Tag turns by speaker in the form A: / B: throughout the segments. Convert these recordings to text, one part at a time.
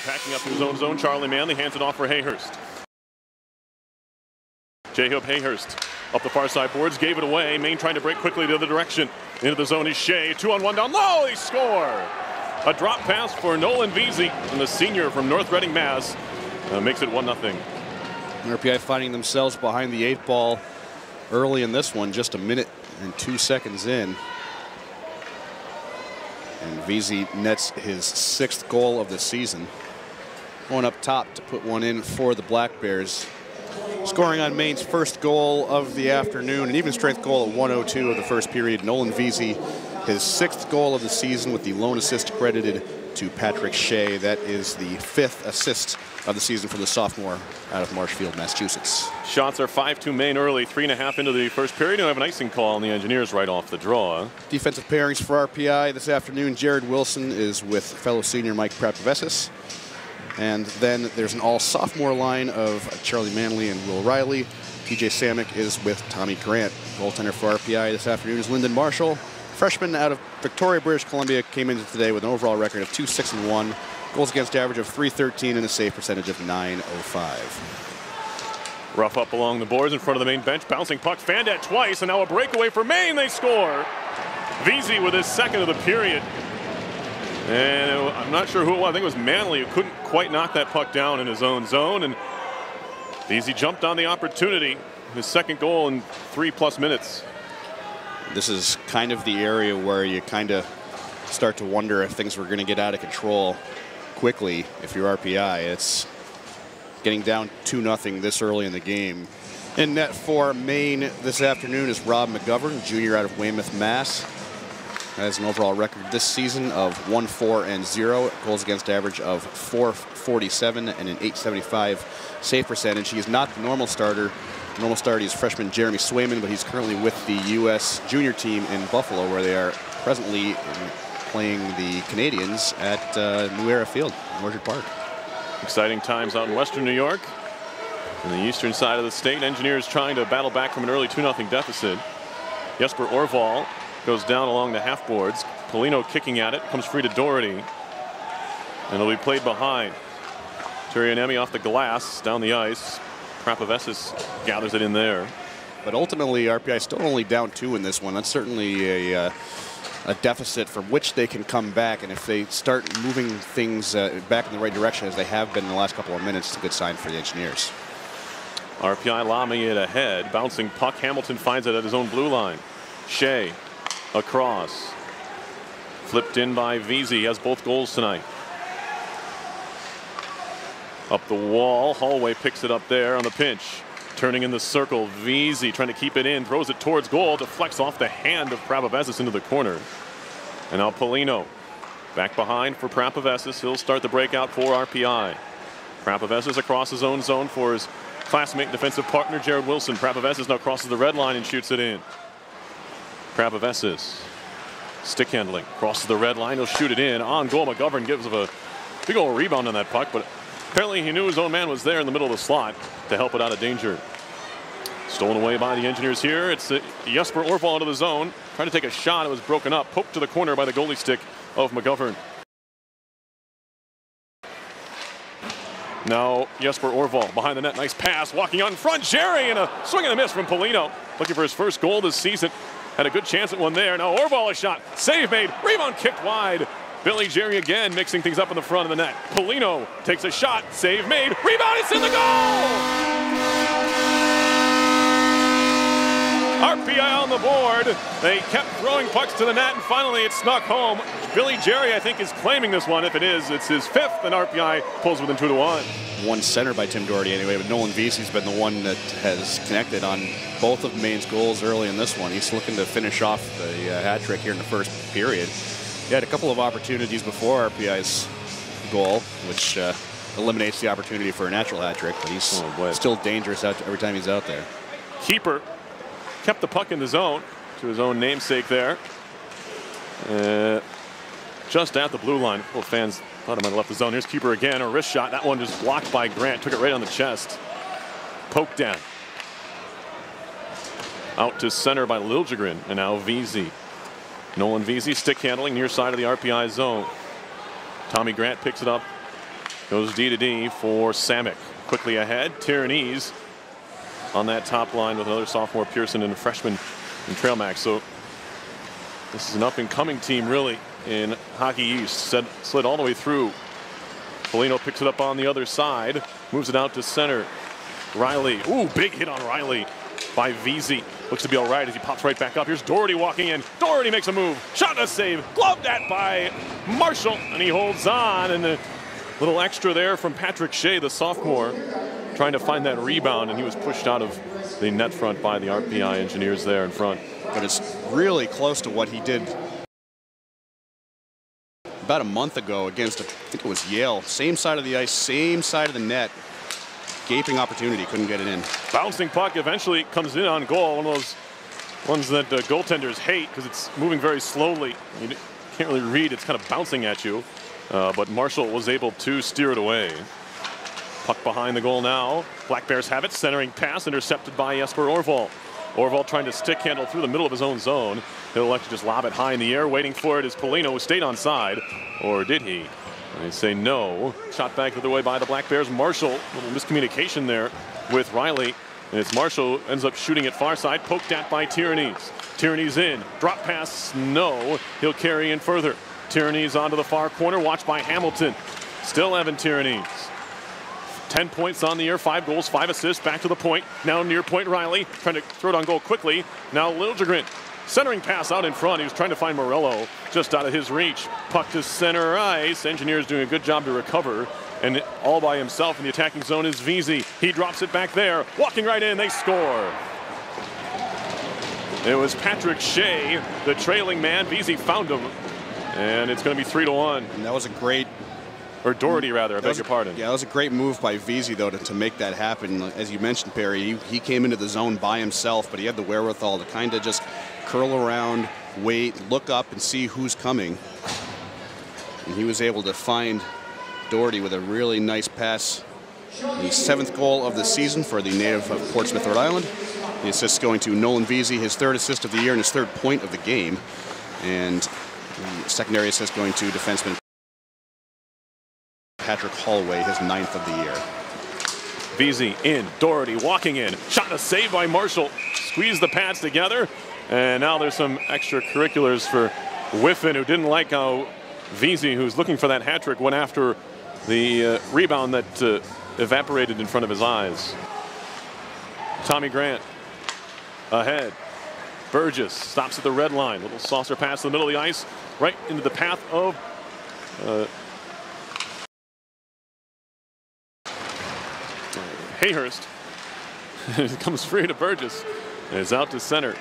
A: Packing up his own zone, Charlie Manley hands it off for Hayhurst. J-Hope Hayhurst up the far side boards, gave it away. Maine trying to break quickly the other direction. Into the zone is Shea. 2-on-1 down low. They score. A drop pass for Nolan Vesey, and the senior from North Reading, Mass. Makes it 1-0.
B: RPI finding themselves behind the 8 ball early in this one, just a minute and 2 seconds in. And Vesey nets his 6th goal of the season. Going up top to put one in for the Black Bears. Scoring on Maine's first goal of the afternoon, an even strength goal at 1:02 of the first period. Nolan Vesey, his 6th goal of the season with the lone assist credited to Patrick Shea. That is the 5th assist of the season for the sophomore out of Marshfield, Massachusetts.
A: Shots are 5-2 Maine early, 3.5 into the first period. We have an icing call on the Engineers right off the draw.
B: Defensive pairings for RPI this afternoon. Jared Wilson is with fellow senior Mike Prapovesis. And then there's an all-sophomore line of Charlie Manley and Will Riley. TJ Samick is with Tommy Grant. Goaltender for RPI this afternoon is Lyndon Marshall. Freshman out of Victoria, British Columbia, came into today with an overall record of 2-6-1, goals against average of .313, and a save percentage of .905.
A: Rough up along the boards in front of the Maine bench. Bouncing puck, fanned at twice, and now a breakaway for Maine. They score. Vesey with his 2nd of the period. And I'm not sure who it was. I think it was Manley who couldn't quite knock that puck down in his own zone. And Vesey jumped on the opportunity. His 2nd goal in 3+ minutes.
B: This is kind of the area where you kind of start to wonder if things were going to get out of control quickly if you're RPI. It's getting down 2-0 this early in the game. In net for Maine this afternoon is Rob McGovern, junior out of Weymouth, Mass. Has an overall record this season of 1-4-0, goals against average of .447 and an .875 save percentage. He is not the normal starter. The normal starter is freshman Jeremy Swayman, but he's currently with the U.S. junior team in Buffalo, where they are presently playing the Canadians at New Era Field in Orchard Park. Exciting
A: times out in Western New York. On the eastern side of the state, Engineers trying to battle back from an early 2-0 deficit. Jesper Orval goes down along the half boards. Polino kicking at it, comes free to Doherty. And it'll be played behind. Turianemi off the glass, down the ice. Prapovesis gathers it in there.
B: But ultimately, RPI still only down 2 in this one. That's certainly a deficit from which they can come back. And if they start moving things back in the right direction, as they have been in the last couple of minutes, it's a good sign for the Engineers.
A: RPI lobbing it ahead. Bouncing puck. Hamilton finds it at his own blue line. Shea across. Flipped in by Vesey. He has both goals tonight. Up the wall. Hallway picks it up there on the pinch. Turning in the circle. Vesey trying to keep it in. Throws it towards goal. Deflects off the hand of Prapovesis into the corner. And now Polino back behind for Prapovesis. He'll start the breakout for RPI. Prapovesis across his own zone for his classmate defensive partner Jared Wilson. Prapovesis now crosses the red line and shoots it in. Prapovesis stick handling, crosses the red line, he'll shoot it in. On goal, McGovern gives a big old rebound on that puck, but apparently he knew his own man was there in the middle of the slot to help it out of danger. Stolen away by the Engineers here. It's Jesper Orval into the zone, trying to take a shot. It was broken up, poked to the corner by the goalie stick of McGovern. Now Jesper Orval behind the net, nice pass, walking on in front, Jerry, and a swing and a miss from Polino. Looking for his first goal this season. Had a good chance at one there. Now Orval a shot, save made, rebound kicked wide. Billy Jerry again mixing things up in the front of the net. Polino takes a shot, save made, rebound, it's in the goal! RPI on the board. They kept throwing pucks to the net, and finally it snuck home. Billy Jerry, I think, is claiming this one. If it is, it's his 5th, and RPI pulls within 2-1.
B: One center by Tim Doherty anyway, but Nolan Vesey's been the one that has connected on both of Maine's goals early in this one. He's looking to finish off the hat trick here in the first period. He had a couple of opportunities before RPI's goal, which eliminates the opportunity for a natural hat trick, but he's still dangerous every time he's out there.
A: Keeper kept the puck in the zone to his own namesake there. Just at the blue line. Well, fans thought he might have left the zone. Here's Keeper again, a wrist shot. That one just blocked by Grant. Took it right on the chest. Poked down. Out to center by Liljegren, and now Vesey. Nolan Vesey stick handling near side of the RPI zone. Tommy Grant picks it up Goes D to D for Samick. Quickly ahead. Tyrannese on that top line with another sophomore Pearson and a freshman in Trail Max. So this is an up-and-coming team, really, in Hockey East. Slid all the way through. Polino picks it up on the other side. Moves it out to center. Riley. Ooh, big hit on Riley by Vesey. Looks to be all right as he pops right back up. Here's Doherty walking in. Doherty makes a move. Shot and a save. Gloved that by Marshall. And he holds on. And a little extra there from Patrick Shea, the sophomore, trying to find that rebound. And he was pushed out of the net front by the RPI engineers there in front.
B: But it's really close to what he did about a month ago against, I think it was Yale. Same side of the ice, same side of the net. Gaping opportunity, couldn't get it in.
A: Bouncing puck eventually comes in on goal. One of those ones that goaltenders hate because it's moving very slowly. You can't really read, it's kind of bouncing at you. But Marshall was able to steer it away. Puck behind the goal now. Black Bears have it. Centering pass intercepted by Jesper Orval. Orval trying to stick handle through the middle of his own zone. He'll elect to just lob it high in the air. Waiting for it is Polino, who stayed on side. Or did he? They say no. Shot back the other way by the Black Bears. Marshall, a little miscommunication there with Riley. And it's Marshall ends up shooting it far side. Poked at by Tyrannese. Tyrannese in. Drop pass, no. He'll carry in further. Tyrannese onto the far corner. Watched by Hamilton. Still Evan Tyrannese. 10 points on the year, 5 goals, 5 assists, back to the point. Now near point Riley, trying to throw it on goal quickly. Now Liljegren, centering pass out in front. He was trying to find Morello, just out of his reach. Puck to center ice. Engineers doing a good job to recover. And all by himself in the attacking zone is Vesey. He drops it back there, walking right in, they score. It was Patrick Shea, the trailing man. Vesey found him, and it's going to be 3-1.
B: And that was a great,
A: or Doherty rather, I beg your pardon.
B: Yeah, that was a great move by Vesey, though, to make that happen. As you mentioned, Perry, he came into the zone by himself, but he had the wherewithal to kind of just curl around, wait, look up, and see who's coming. And he was able to find Doherty with a really nice pass. The 7th goal of the season for the native of Portsmouth, Rhode Island. The assist going to Nolan Vesey, his 3rd assist of the year and his 3rd point of the game. And the secondary assist going to defenseman Patrick Holloway, his 9th of the year.
A: Vesey in, Doherty walking in, shot and a save by Marshall. Squeeze the pads together, and now there's some extracurriculars for Whiffen, who didn't like how Vesey, who's looking for that hat trick, went after the rebound that evaporated in front of his eyes. Tommy Grant ahead. Burgess stops at the red line. Little saucer pass in the middle of the ice, right into the path of Hayhurst. It comes free to Burgess. And it's out to center.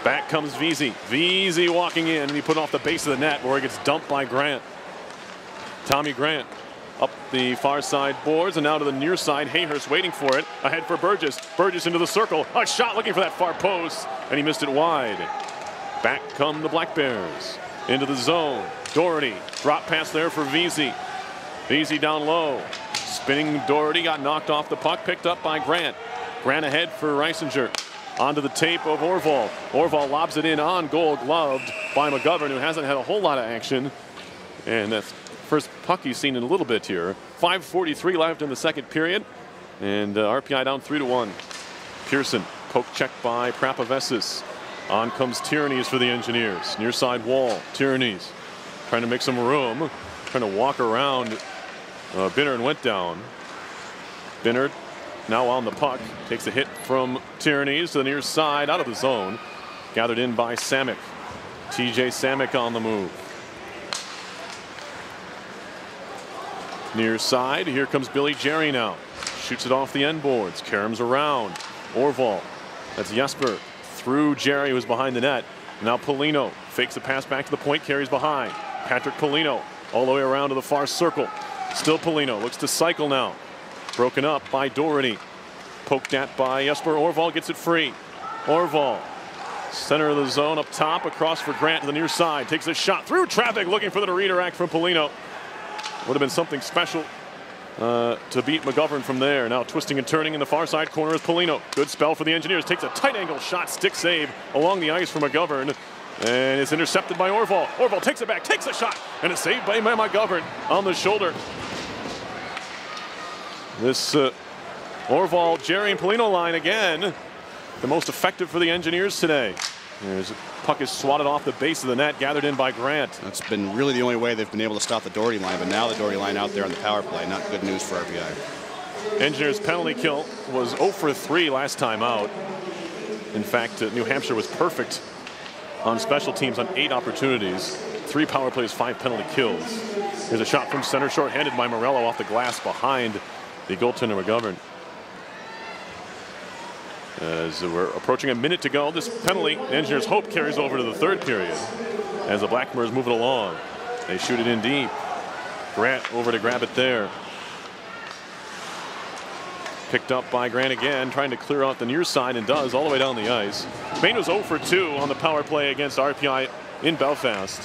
A: Back comes Vesey. Vesey walking in, and he put off the base of the net where he gets dumped by Grant. Tommy Grant up the far side boards and now to the near side. Hayhurst waiting for it. Ahead for Burgess. Burgess into the circle. A shot looking for that far post, and he missed it wide. Back come the Black Bears. Into the zone. Doherty. Drop pass there for Vesey. Vesey down low. Spinning Doherty got knocked off the puck. Picked up by Grant. Grant ahead for Reisinger. Onto the tape of Orval. Orval lobs it in on goal, gloved by McGovern, who hasn't had a whole lot of action. And that's first puck he's seen in a little bit here. 5:43 left in the second period. And RPI down 3-1. Pearson, poke check by Prapavesis. On comes Tyrannese for the Engineers. Near side wall, Tyrannese trying to make some room. Trying to walk around Binnard and went down. Binnard now on the puck. Takes a hit from Tyrannese to the near side, out of the zone. Gathered in by Samick. TJ Samick on the move. Near side, here comes Billy Jerry now. Shoots it off the end boards. Karam's around. Orval. That's Jesper. Through Jerry, who's behind the net. Now Polino fakes a pass back to the point, carries behind. Patrick Polino all the way around to the far circle. Still Polino, looks to cycle now. Broken up by Doherty. Poked at by Jesper Orval, gets it free. Orval, center of the zone up top, across for Grant to the near side. Takes a shot through traffic, looking for the redirect from Polino. Would have been something special to beat McGovern from there. Now twisting and turning in the far side corner is Polino. Good spell for the Engineers. Takes a tight angle shot, stick save along the ice from McGovern. And it's intercepted by Orval. Orval takes it back, takes a shot, and it's saved by McGovern on the shoulder. This Orval, Jerry, and Polino line again, the most effective for the Engineers today. There's puck is swatted off the base of the net, gathered in by Grant.
B: That's been really the only way they've been able to stop the Doherty line, but now the Doherty line out there on the power play, not good news for RPI.
A: Engineers' penalty kill was 0 for 3 last time out. In fact, New Hampshire was perfect on special teams on 8 opportunities, 3 power plays, 5 penalty kills. Here's a shot from center, short-handed by Morello off the glass behind the goaltender McGovern. As we're approaching a minute to go, this penalty, Engineers' hope carries over to the 3rd period as the Blackbirds move it along. They shoot it in deep. Grant over to grab it there. Picked up by Grant again, trying to clear out the near side, and does all the way down the ice. Maine was 0 for 2 on the power play against RPI in Belfast.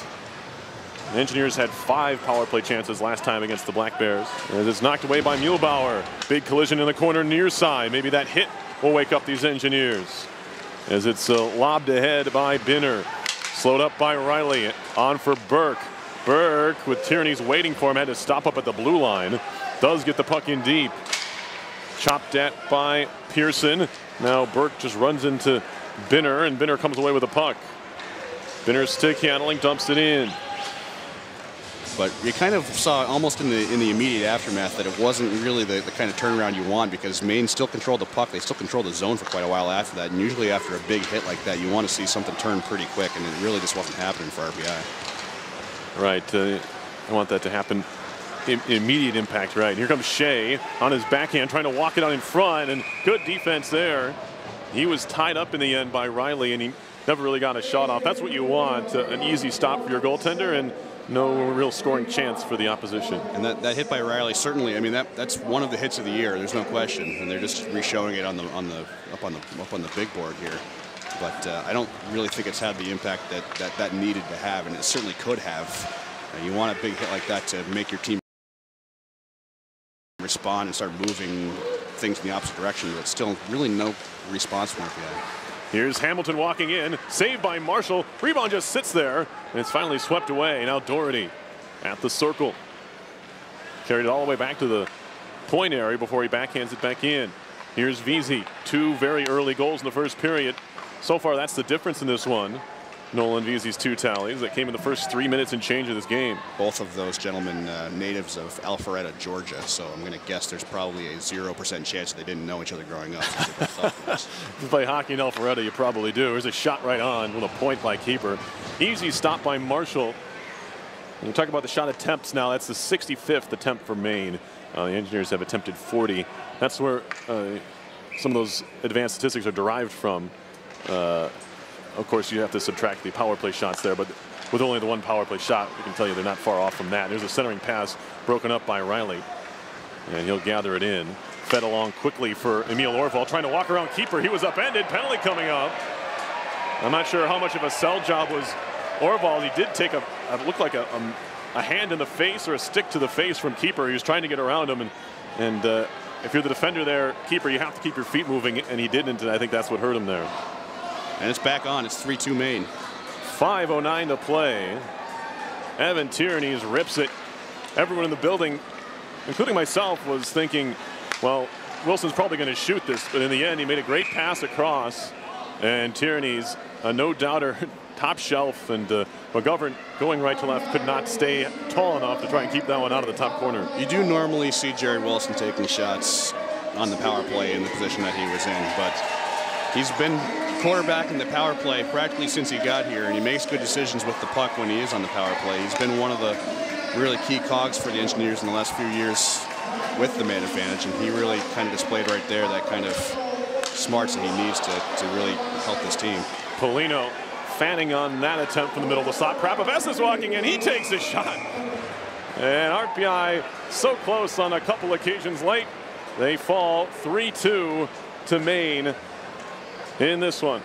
A: The Engineers had 5 power play chances last time against the Black Bears. As it's knocked away by Muehlbauer. Big collision in the corner near side. Maybe that hit will wake up these Engineers. As it's lobbed ahead by Binner. Slowed up by Riley. On for Burke. Burke, with Tierney's waiting for him, had to stop up at the blue line. Does get the puck in deep. Chopped at by Pearson. Now Burke just runs into Binner, and Binner comes away with the puck. Binner stick handling, dumps it in.
B: But you kind of saw almost in the immediate aftermath that it wasn't really the kind of turnaround you want, because Maine still controlled the puck. They still controlled the zone for quite a while after that. And usually after a big hit like that, you want to see something turn pretty quick, and it really just wasn't happening for RPI.
A: Right. I want that to happen. Immediate impact, right. Here comes Shea on his backhand, trying to walk it out in front, and good defense there. He was tied up in the end by Riley, and he never really got a shot off. That's what you want, an easy stop for your goaltender, and no real scoring chance for the opposition.
B: And that hit by Riley, certainly, I mean, that's one of the hits of the year. There's no question, and they're just re-showing it up on the big board here. But I don't really think it's had the impact that needed to have, and it certainly could have. You want a big hit like that to make your team respond and start moving things in the opposite direction, but still really no response from RPI.
A: Here's Hamilton walking in, saved by Marshall. Rebound just sits there, and it's finally swept away. Now Doherty at the circle. Carried it all the way back to the point area before he backhands it back in. Here's Vesey. 2 very early goals in the first period. So far, that's the difference in this one. Nolan Vesey's 2 tallies that came in the first 3 minutes and change of this game.
B: Both of those gentlemen natives of Alpharetta, Georgia, so I'm going to guess there's probably a 0% chance they didn't know each other growing up.
A: If you play hockey in Alpharetta, you probably do. There's a shot right on with a point by keeper. Easy stop by Marshall. When you talk about the shot attempts now, that's the 65th attempt for Maine. The Engineers have attempted 40. That's where some of those advanced statistics are derived from. Of course, you have to subtract the power play shots there, but with only the 1 power play shot, we can tell you they're not far off from that. There's a centering pass broken up by Riley, and he'll gather it in. Fed along quickly for Emil Orval, trying to walk around keeper. He was upended, penalty coming up. I'm not sure how much of a sell job was Orval. He did take looked like a hand in the face or a stick to the face from keeper. He was trying to get around him, and if you're the defender there, keeper, you have to keep your feet moving, and he didn't, and I think that's what hurt him there.
B: And it's back on. It's 3-2 Maine.
A: 5:09 to play. Evan Tierney rips it. Everyone in the building, including myself, was thinking, well, Wilson's probably going to shoot this. But in the end, he made a great pass across. And Tierney's a no-doubter, top shelf. And McGovern, going right to left, could not stay tall enough to try and keep that one out of the top corner.
B: You do normally see Jared Wilson taking shots on the power play in the position that he was in. But he's been quarterback in the power play practically since he got here, and he makes good decisions with the puck when he is on the power play. He's been one of the really key cogs for the Engineers in the last few years with the man advantage, and he really kind of displayed right there that kind of smarts that he needs to really help this team.
A: Polino fanning on that attempt from the middle of the slot. Krapavets is walking in. He takes a shot. And RPI so close on a couple occasions late. They fall 3-2 to Maine in this one.